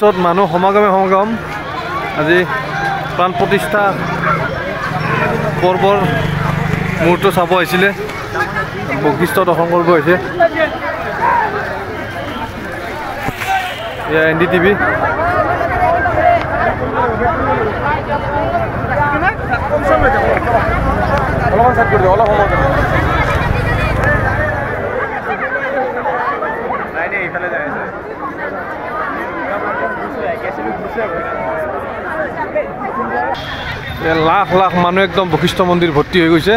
পিছত মানুহ সমাগম আজি প্ৰাণ প্ৰতিষ্ঠা পৰ্বৰ মুহূৰ্ত চাব আহিছিলে বশিষ্ঠ দৰ্শন কৰিব আহিছে এয়া NDTV অলপমান সাইড কৰি দিওঁ অলপ সময় নাই নাই এইফালে যায় আছে লাখ লাখ মানুহ একদম বশিষ্ঠ মন্দিৰ ভৰ্তি হৈ গৈছে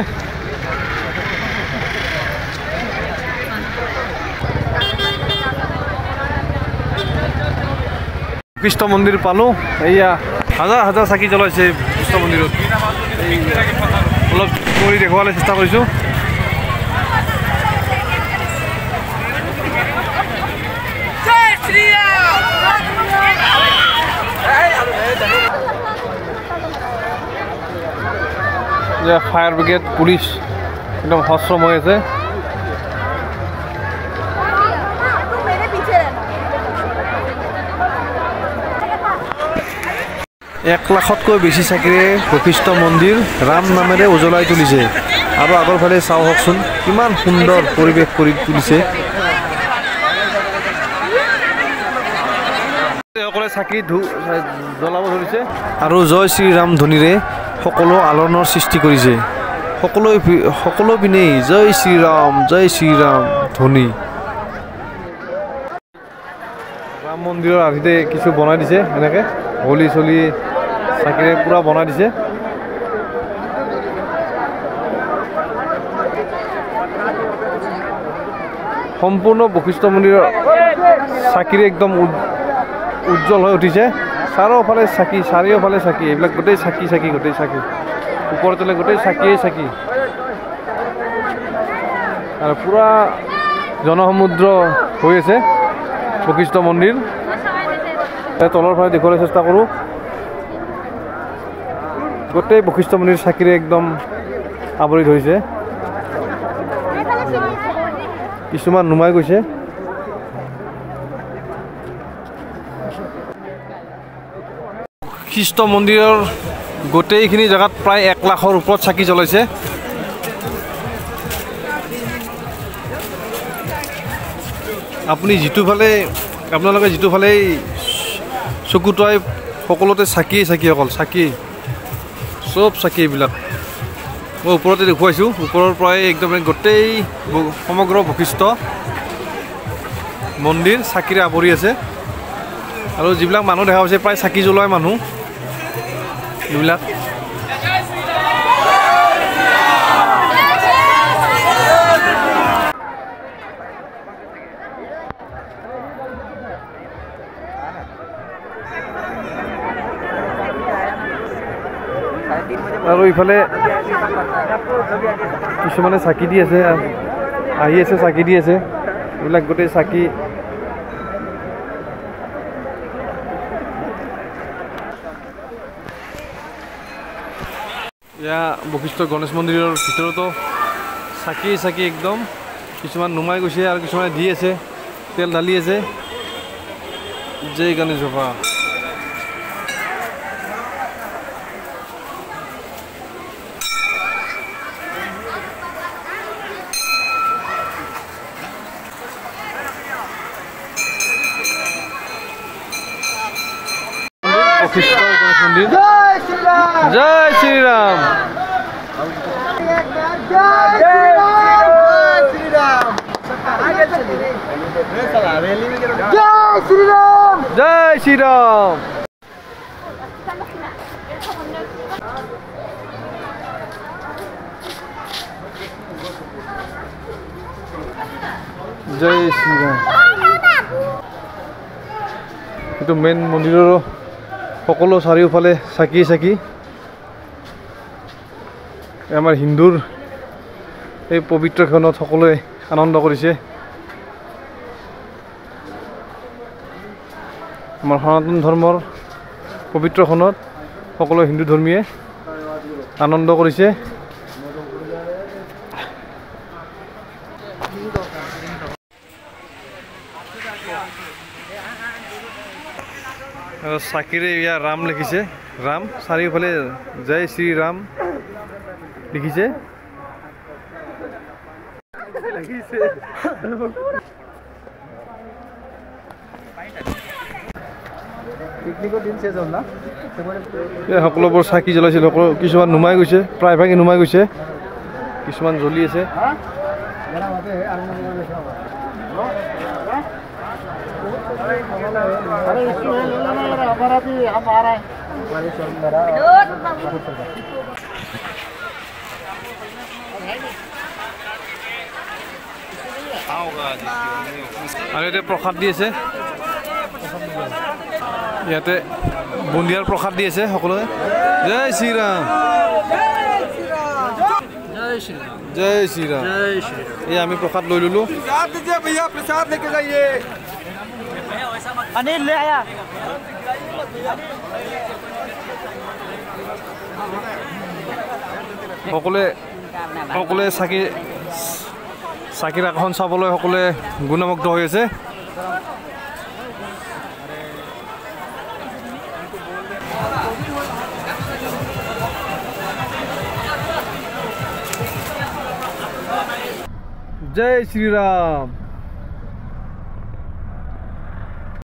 বশিষ্ঠ মন্দিৰ পালো এয়া হাজাৰ হাজাৰ চাকি জ্বলাইছে বশিষ্ঠ মন্দিৰত অলপ কৰি দেখুৱাবলৈ চেষ্টা কৰিছোঁ যে ফায়াৰ ব্ৰিগেড পুলিচ একদম সশ্ৰম হৈ আছে এক লাখতকৈ বেছি চাকিৰে বশিষ্ঠ মন্দিৰ ৰাম নামেৰে উজ্বলাই তুলিছে আৰু আগৰ ফালে চাওকচোন কিমান সুন্দৰ পৰিৱেশ কৰি তুলিছে সকলে চাকি জ্বলাব ধৰিছে আৰু জয় শ্ৰীৰাম ধ্বনিৰে সকলো আলোড়নৰ সৃষ্টি কৰিছে সকলো পিনেই জয় শ্ৰীৰাম ধ্বনি ৰাম মন্দিৰৰ আৰ্হিতে কিছু বনাই দিছে এনেকৈ হলি চলি চাকিৰে পুৰা বনাই দিছে সম্পূৰ্ণ বশিষ্ঠ মন্দিৰৰ চাকিৰে একদম উজ্জ্বল হৈ উঠিছে চাৰিওফালে চাকি এইবিলাক গোটেই চাকি ওপৰতলে গোটেই চাকি আৰু পুৰা জনসমুদ্ৰ হৈ আছে বশিষ্ঠ মন্দিৰ তলৰ ফালে দেখুৱাবলৈ চেষ্টা কৰোঁ গোটেই বশিষ্ঠ মন্দিৰ চাকিৰে একদম আৱৰি ধৰিছে কিছুমান নুমাই গৈছে বশিষ্ঠ মন্দিৰৰ গোটেইখিনি জেগাত প্ৰায় 1 লাখৰ ওপৰত চাকি জ্বলাইছে আপোনালোকে যিটো ফালে চকুটোৱাই সকলোতে চাকি অকল চাকি চব চাকি এইবিলাক মই ওপৰতে দেখুৱাইছোঁ ওপৰৰ পৰাই একদম গোটেই সমগ্ৰ বশিষ্ঠ মন্দিৰ চাকিৰে আৱৰি আছে আৰু যিবিলাক মানুহ দেখা পাইছে প্ৰায় চাকি জ্বলোৱা মানুহ এইবিলাক আৰু ইফালে কিছুমানে চাকি দি আছে আহি আছে চাকি দি আছে এইবিলাক গোটেই চাকি এয়া বশিষ্ঠ গণেশ মন্দিৰৰ ভিতৰতো চাকি একদম কিছুমান নুমাই গৈছে আৰু কিছুমানে দি আছে তেল ঢালি আছে জয় গণেশ বাবা বশিষ্ঠ গণেশ মন্দিৰ জয় শ্ৰীৰাম জয় শ্ৰীৰাম এইটো মেইন মন্দিৰৰ সকলো চাৰিওফালে চাকি আমাৰ হিন্দুৰ এই পবিত্ৰখনত সকলোৱে আনন্দ কৰিছে আমাৰ সনাতন ধৰ্মৰ পবিত্ৰখনত সকলো হিন্দু ধৰ্মীয়ে আনন্দ কৰিছে আৰু চাকিৰে ইয়াৰ ৰাম লিখিছে ৰাম চাৰিওফালে জয় শ্ৰী ৰাম লিখিছে সকলোবোৰ চাকি জ্বলাইছিল কিছুমান নুমাই গৈছে প্ৰায়ভাগে নুমাই গৈছে কিছুমান জ্বলি আছে আৰু ইয়াতে প্ৰসাদ দি আছে ইয়াতে বুন্দিয়াৰ প্ৰসাদ দি আছে সকলোৱে জয় শ্ৰীৰাম জয় শ্ৰীৰাম এই আমি প্ৰসাদ লৈ ললো সকলোৱে চাকিৰ আকাশখন চাবলৈ সকলোৱে গুণমুগ্ধ হৈ আছে জয় শ্ৰীৰাম